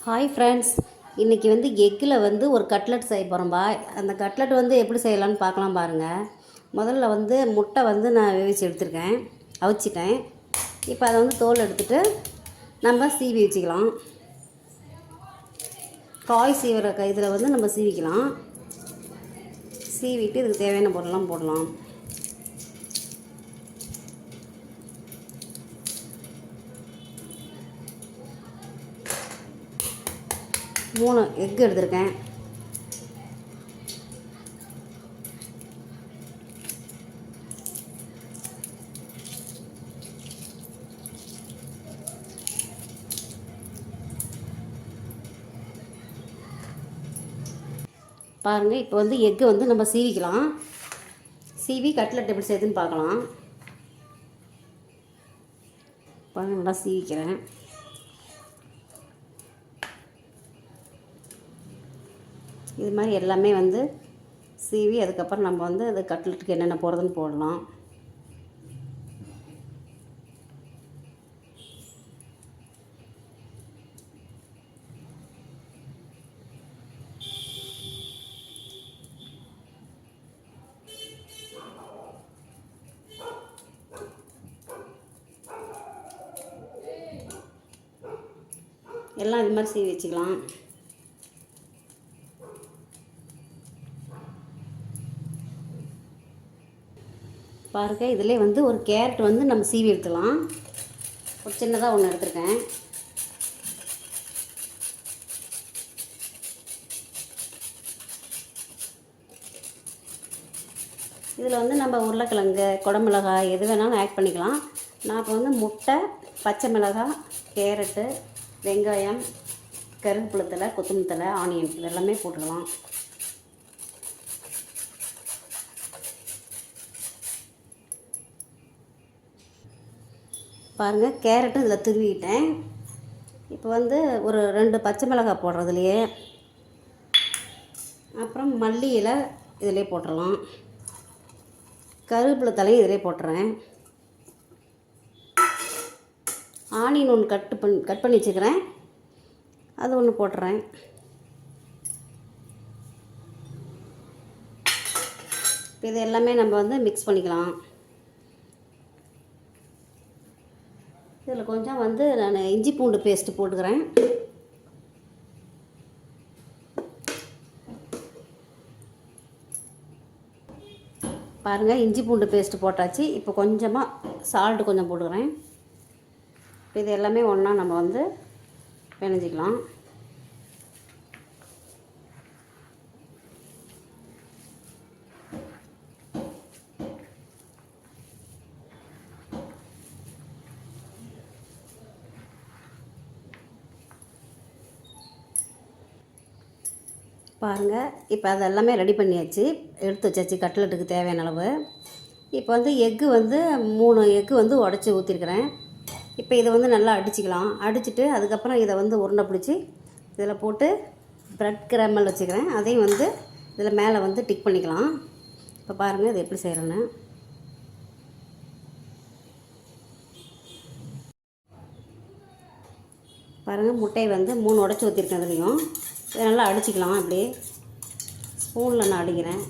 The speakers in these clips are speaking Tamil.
ஹாய் ஃப்ரெண்ட்ஸ், இன்றைக்கி வந்து எக்கில் வந்து ஒரு கட்லெட் செய்ய போகிறோம்பா. அந்த கட்லெட் வந்து எப்படி செய்யலான்னு பார்க்கலாம் பாருங்கள். முதல்ல வந்து முட்டை வந்து நான் வேவிச்சு எடுத்துருக்கேன், அவிச்சிட்டேன். இப்போ அதை வந்து தோல் எடுத்துகிட்டு நம்ம சீவி வச்சுக்கலாம். காய் சீவிற இதில் வந்து நம்ம சீவிக்கலாம். சீவிட்டு இதுக்கு தேவையான பொருள்லாம் போடலாம். மூணு எக் எடுத்திருக்கேன். பாருங்கள், இப்போ வந்து எக்கு வந்து நம்ம சீவிக்கலாம். சீவி கட்லெட் எப்படி செய்யுதுன்னு பார்க்கலாம். பாருங்கள், நல்லா சீவிக்கிறேன். இது மாதிரி எல்லாமே வந்து சீவி அதுக்கப்புறம் நம்ம வந்து அது கட்லெட்டுக்கு என்னென்ன போடுறதுன்னு போடலாம். எல்லாம் இது மாதிரி சீவி வச்சுக்கலாம். பாருங்கள், இதிலே வந்து ஒரு கேரட் வந்து நம்ம சீவி எடுத்துக்கலாம். ஒரு சின்னதாக ஒன்று எடுத்துருக்கேன். இதில் வந்து நம்ம உருளைக்கிழங்கு, குடமிளகாய் எது வேணாலும் ஆட் பண்ணிக்கலாம். நான் இப்போ வந்து முட்டை, பச்சை மிளகாய், கேரட்டு, வெங்காயம், கருவேப்பிலை தழை, கொத்தமல்லி தழை, ஆனியன் இது எல்லாமே போட்டுக்கலாம். பாருங்கள், கேரட்டும் இதில் துருவிட்டேன். இப்போ வந்து ஒரு 2 பச்சை மிளகாய் போடுறதுலையே, அப்புறம் மல்லி இலை இதிலே போட்டுடலாம். கருவேப்பிலை தலையும் இதிலே போட்டுறேன். ஆனியன் ஒன்று கட் பண்ணி வச்சுக்கிறேன், அது ஒன்று போட்டுறேன். இப்போ இது எல்லாமே நம்ம வந்து மிக்ஸ் பண்ணிக்கலாம். இதில் கொஞ்சம் வந்து நான் இஞ்சி பூண்டு பேஸ்ட்டு போட்டுக்கிறேன். பாருங்கள், இஞ்சி பூண்டு பேஸ்ட்டு போட்டாச்சு. இப்போ கொஞ்சமாக சால்ட்டு கொஞ்சம் போட்டுக்கிறேன். இப்போ இது எல்லாமே ஒன்றா நம்ம வந்து பிணைஞ்சிக்கலாம். பாருங்கள், இப்போ அது எல்லாமே ரெடி பண்ணியாச்சு, எடுத்து வச்சாச்சு கட்லெட்டுக்கு தேவையான அளவு. இப்போ வந்து எக்கு வந்து 3 எக்கு வந்து உடச்சி ஊற்றிருக்கிறேன். இப்போ இதை வந்து நல்லா அடிச்சுக்கலாம். அடிச்சுட்டு அதுக்கப்புறம் இதை வந்து உருண்டை பிடிச்சி இதில் போட்டு ப்ரெட் கிராமல் வச்சுக்கிறேன். அதையும் வந்து இதில் மேலே வந்து டிக் பண்ணிக்கலாம். இப்போ பாருங்கள் இது எப்படி செய்கிறேன்னு. பாருங்கள், முட்டையை வந்து 3 உடச்சி ஊற்றிருக்கேன். அதுலேயும் இதை நல்லா அடிச்சுக்கலாம். அப்படியே ஸ்பூனில் நான் அடிக்கிறேன்.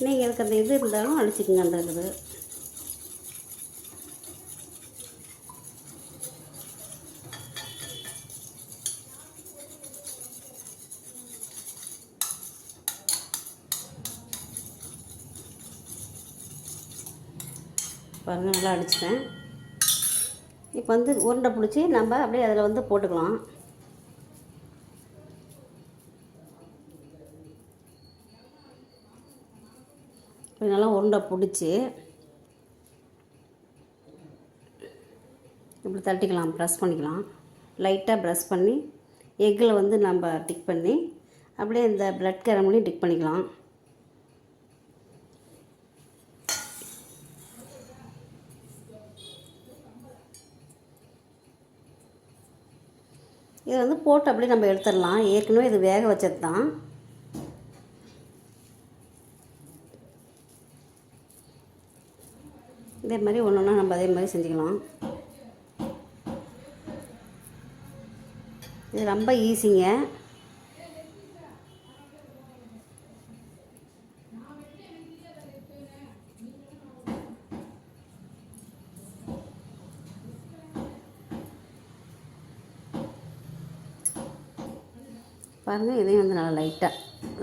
நீங்கள் எனக்கு அந்த இது இருந்தாலும் அடிச்சுக்குங்க. அந்த இது பாருங்கள், நல்லா அடிச்சிட்டேன். இப்போ வந்து உருண்டை பிடிச்சி நம்ம அப்படியே அதில் வந்து போட்டுக்கலாம். இப்போ நல்லா உருண்டை பிடிச்சி இப்படி தட்டிக்கலாம், ப்ரெஸ் பண்ணிக்கலாம். லைட்டாக ப்ரெஸ் பண்ணி எக்கில் வந்து நம்ம டிக் பண்ணி அப்படியே இந்த ப்ரெட் கேரமலையும் டிக் பண்ணிக்கலாம். இதை வந்து போட்டு அப்படியே நம்ம எடுத்துடலாம். ஏற்கனவே இது வேக வச்சது தான். இதே மாதிரி ஒன்று ஒன்றா நம்ம அதே மாதிரி செஞ்சுக்கலாம். இது ரொம்ப ஈஸிங்க. பாருங்கள், இதையும் வந்து நல்லா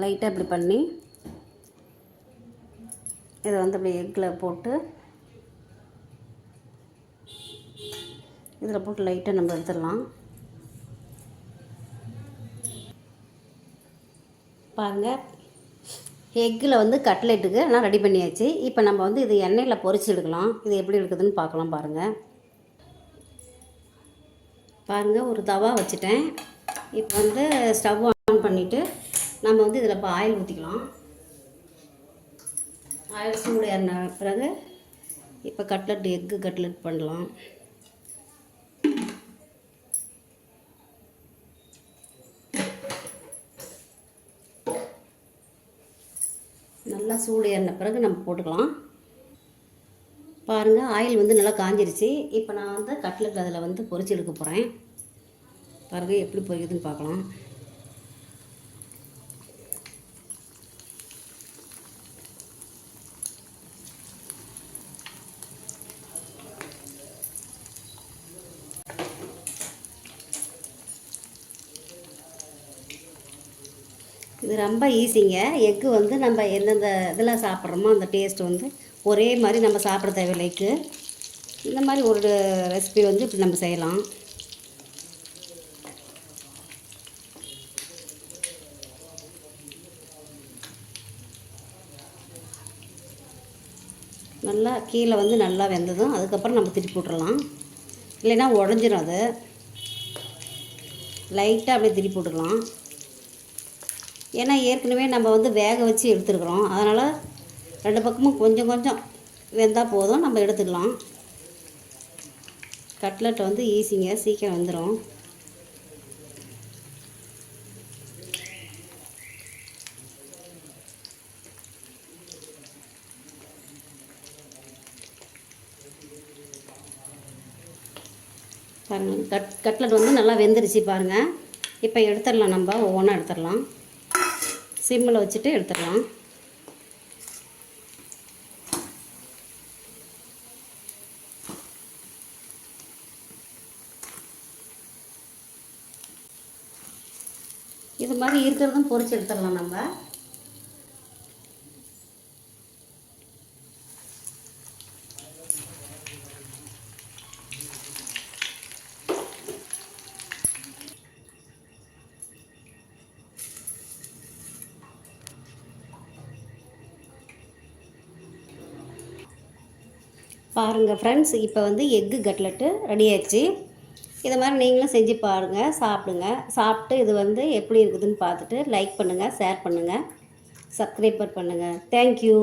லைட்டாக இப்படி பண்ணி இதை வந்து அப்படி எக்கில் போட்டு இதில் போட்டு லைட்டாக நம்ம எடுத்துடலாம். பாருங்கள், எக்கில் வந்து கட்லெட்டுக்கு நான் ரெடி பண்ணியாச்சு. இப்போ நம்ம வந்து இது எண்ணெயில் பொரிச்சு எடுக்கலாம். இது எப்படி இருக்குதுன்னு பார்க்கலாம். பாருங்கள், ஒரு தவா வச்சுட்டேன். இப்போ வந்து ஸ்டவ் ஆன் பண்ணிவிட்டு நம்ம வந்து இதில் இப்போ ஆயில் ஊற்றிக்கலாம். ஆயில் சூடு ஏறின பிறகு இப்போ எக்கு கட்லெட் பண்ணலாம். நல்லா சூடு ஏறின பிறகு நம்ம போட்டுக்கலாம். பாருங்கள், ஆயில் வந்து நல்லா காஞ்சிருச்சு. இப்போ நான் வந்து கட்லெட் அதில் வந்து பொரிச்சு எடுக்க போகிறேன். பாருங்கள், எப்படி பொரிக்குதுன்னு பார்க்கலாம். இது ரொம்ப ஈஸிங்க. எக்கு வந்து நம்ம எந்தெந்த இதில் சாப்பிட்றோமோ அந்த டேஸ்ட் வந்து ஒரே மாதிரி நம்ம சாப்பிட தேவையில்லைக்கு. இந்த மாதிரி ஒரு ரெசிபி வந்து இப்படி நம்ம செய்யலாம். நல்லா கீழே வந்து நல்லா வெந்ததும் அதுக்கப்புறம் நம்ம திருப்பி விட்றலாம். இல்லைன்னா உடஞ்சிடும். அது லைட்டாக அப்படியே திருப்பி விட்டுக்கலாம். ஏன்னா ஏற்கனவே நம்ம வந்து வேக வச்சு எடுத்துருக்குறோம். அதனால் 2 பக்கமும் கொஞ்சம் கொஞ்சம் வெந்தால் போதும், நம்ம எடுத்துக்கலாம். கட்லெட் வந்து ஈஸிங்க, சீக்கிரம் வந்துடும். பாருங்கள், கட்லெட் வந்து நல்லா வெந்துருச்சு. பாருங்கள், இப்போ எடுத்துடலாம். நம்ம ஒவ்வொன்றா எடுத்துடலாம். சிம்மில் வச்சுட்டு எடுத்துடலாம். இது மாதிரி இருக்கிறதும் பொரிச்சு எடுத்துடலாம் நம்ம. பாருங்கள் ஃப்ரெண்ட்ஸ், இப்போ வந்து எக்கு கட்லெட்டு ரெடி ஆயிடுச்சு. இதை மாதிரி நீங்களும் செஞ்சு பாருங்கள், சாப்பிடுங்க. சாப்பிட்டு இது வந்து எப்படி இருக்குதுன்னு பார்த்துட்டு லைக் பண்ணுங்கள், ஷேர் பண்ணுங்கள், சப்ஸ்கிரைப் பண்ணுங்கள். தேங்க்யூ.